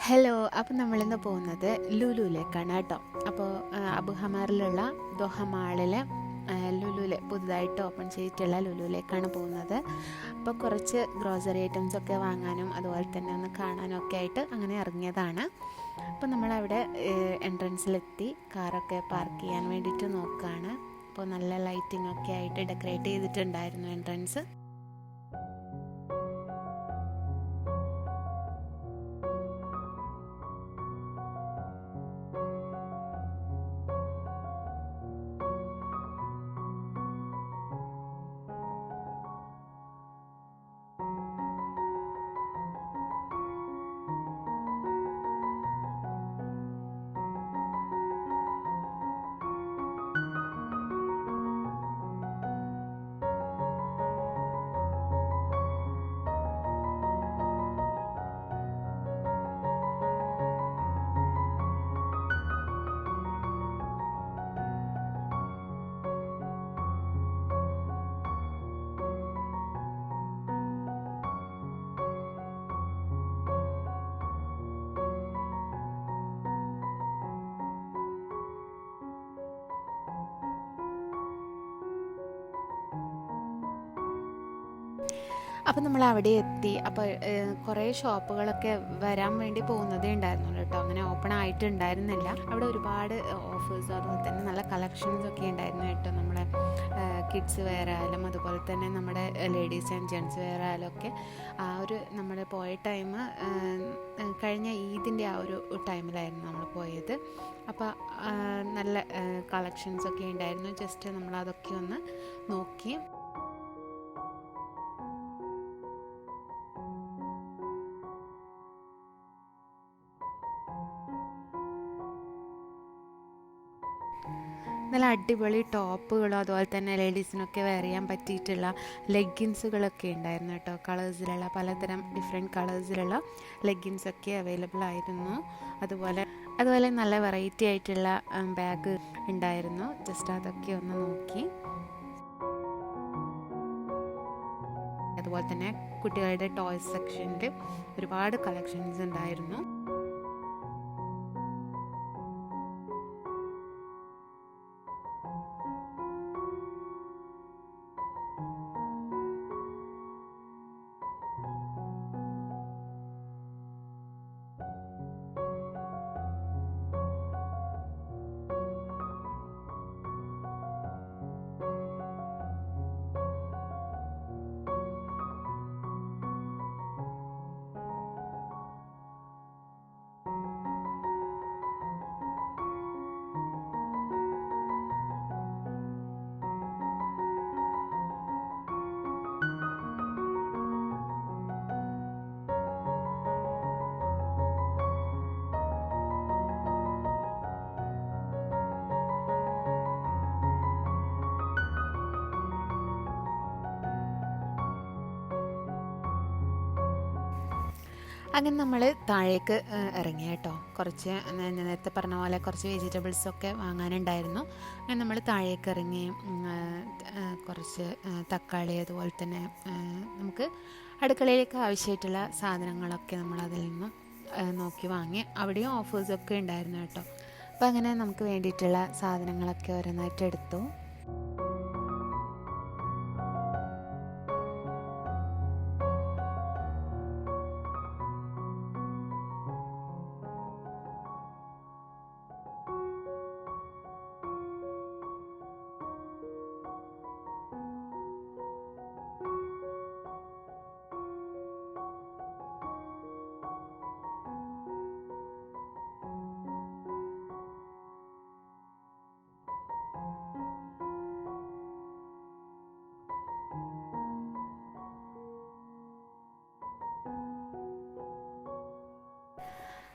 Hello. അപ്പോൾ നമ്മളിന്ന് പോകുന്നത് ലുലുവിലേക്കാണ് കേട്ടോ. അപ്പോൾ അബു ഹമാറിലുള്ള ദോഹ മാളിലെ ലുലുവിൽ പുതുതായിട്ട് ഓപ്പൺ ചെയ്തിട്ടുള്ള ലുലുവിലേക്കാണ് പോകുന്നത്. അപ്പോൾ കുറച്ച് ഗ്രോസറി ഐറ്റംസൊക്കെ വാങ്ങാനും അതുപോലെ തന്നെ ഒന്ന് കാണാനും ഒക്കെ ആയിട്ട് അങ്ങനെ ഇറങ്ങിയതാണ്. അപ്പോൾ നമ്മളവിടെ എൻട്രൻസിലെത്തി കാറൊക്കെ പാർക്ക് ചെയ്യാൻ വേണ്ടിയിട്ട് നോക്കുകയാണ്. അപ്പോൾ നല്ല ലൈറ്റിംഗ് ഒക്കെ ആയിട്ട് ഡെക്കറേറ്റ് ചെയ്തിട്ടുണ്ടായിരുന്നു എൻട്രൻസ്. അപ്പോൾ നമ്മൾ അവിടെ എത്തി. അപ്പോൾ കുറേ ഷോപ്പുകളൊക്കെ വരാൻ വേണ്ടി പോകുന്നതേ ഉണ്ടായിരുന്നുള്ളൂ കേട്ടോ. അങ്ങനെ ഓപ്പൺ ആയിട്ടുണ്ടായിരുന്നില്ല. അവിടെ ഒരുപാട് ഓഫേഴ്സ് അതുപോലെ തന്നെ നല്ല കളക്ഷൻസ് ഒക്കെ ഉണ്ടായിരുന്നു കേട്ടോ. നമ്മുടെ കിഡ്സ് വെയർ ആയാലും അതുപോലെ തന്നെ നമ്മുടെ ലേഡീസ് ആൻഡ് ജെൻറ്റ്സ് വെയർ ആയാലും ഒക്കെ ആ ഒരു നമ്മൾ പോയ ടൈം കഴിഞ്ഞ ഈദിൻ്റെ ആ ഒരു ടൈമിലായിരുന്നു നമ്മൾ പോയത്. അപ്പോൾ നല്ല കളക്ഷൻസൊക്കെ ഉണ്ടായിരുന്നു. ജസ്റ്റ് നമ്മളതൊക്കെ ഒന്ന് നോക്കി. നല്ല അടിപൊളി ടോപ്പുകളും അതുപോലെ തന്നെ ലേഡീസിനൊക്കെ വെയർ ചെയ്യാൻ പറ്റിയിട്ടുള്ള ലെഗിൻസുകളൊക്കെ ഉണ്ടായിരുന്നു കേട്ടോ. കളേഴ്സിലുള്ള പലതരം ഡിഫറെൻറ്റ് കളേഴ്സിലുള്ള ലെഗിൻസൊക്കെ അവൈലബിൾ ആയിരുന്നു. അതുപോലെ നല്ല വെറൈറ്റി ആയിട്ടുള്ള ബാഗ് ഉണ്ടായിരുന്നു. ജസ്റ്റ് അതൊക്കെ ഒന്ന് നോക്കി. അതുപോലെ തന്നെ കുട്ടികളുടെ ടോയ്സ് സെക്ഷനിൽ ഒരുപാട് കളക്ഷൻസ് ഉണ്ടായിരുന്നു. അങ്ങനെ നമ്മൾ താഴേക്ക് ഇറങ്ങി കേട്ടോ. കുറച്ച് ഞാൻ നേരത്തെ പറഞ്ഞ പോലെ കുറച്ച് വെജിറ്റബിൾസൊക്കെ വാങ്ങാനുണ്ടായിരുന്നു. അങ്ങനെ നമ്മൾ താഴേക്ക് ഇറങ്ങി കുറച്ച് തക്കാളി അതുപോലെ തന്നെ നമുക്ക് അടുക്കളയിലേക്ക് ആവശ്യമായിട്ടുള്ള സാധനങ്ങളൊക്കെ നമ്മൾ അതിൽ നിന്നും നോക്കി വാങ്ങി. അവിടെയും ഓഫേഴ്സൊക്കെ ഉണ്ടായിരുന്നു കേട്ടോ. അപ്പോൾ അങ്ങനെ നമുക്ക് വേണ്ടിയിട്ടുള്ള സാധനങ്ങളൊക്കെ ഓരോന്നായിട്ട് എടുത്തു.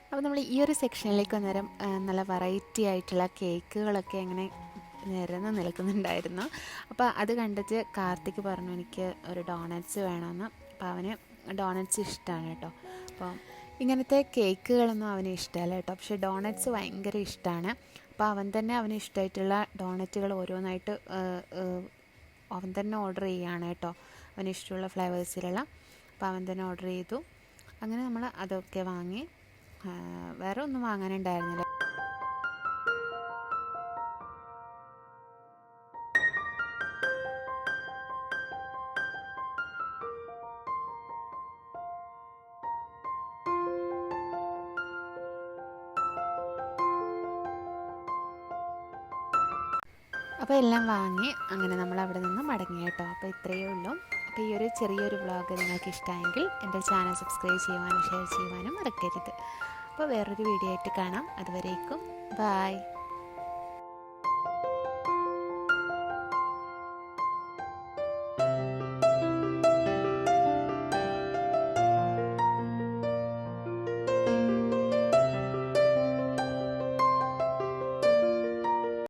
അപ്പോൾ നമ്മൾ ഈ ഒരു സെക്ഷനിലേക്ക് അന്നേരം നല്ല വെറൈറ്റി ആയിട്ടുള്ള കേക്കുകളൊക്കെ അങ്ങനെ നിരന്ന് നിൽക്കുന്നുണ്ടായിരുന്നു. അപ്പോൾ അത് കണ്ടിട്ട് കാർത്തിക് പറഞ്ഞു എനിക്ക് ഒരു ഡോണറ്റ്സ് വേണമെന്ന്. അപ്പോൾ അവന് ഡോണറ്റ്സ് ഇഷ്ടമാണ് കേട്ടോ. അപ്പോൾ ഇങ്ങനത്തെ കേക്കുകളൊന്നും അവന് ഇഷ്ടമല്ല കേട്ടോ. പക്ഷേ ഡോണറ്റ്സ് ഭയങ്കര ഇഷ്ടമാണ്. അപ്പോൾ അവന് ഇഷ്ടമായിട്ടുള്ള ഡോണറ്റുകൾ ഓരോന്നായിട്ട് അവൻ തന്നെ ഓർഡർ ചെയ്യുകയാണ് കേട്ടോ. അവന് ഇഷ്ടമുള്ള ഫ്ലേവേഴ്സിലുള്ള. അപ്പോൾ അവൻ തന്നെ ഓർഡർ ചെയ്തു. അങ്ങനെ നമ്മൾ അതൊക്കെ വാങ്ങി. വേറെ ഒന്നും വാങ്ങാനുണ്ടായിരുന്നില്ല. അപ്പോൾ എല്ലാം വാങ്ങി അങ്ങനെ നമ്മൾ അവിടെ നിന്ന് മടങ്ങി കേട്ടോ. അപ്പോൾ ഇത്രയേ ഉള്ളൂ. അപ്പോൾ ഈ ഒരു ചെറിയൊരു വ്ളോഗ് നിങ്ങൾക്ക് ഇഷ്ടമായെങ്കിൽ എൻ്റെ ചാനൽ സബ്സ്ക്രൈബ് ചെയ്യുവാനും ഷെയർ ചെയ്യുവാനും മറക്കരുത്. അപ്പോൾ വേറൊരു വീഡിയോ ആയിട്ട് കാണാം. അതുവരേക്കും ബായ്.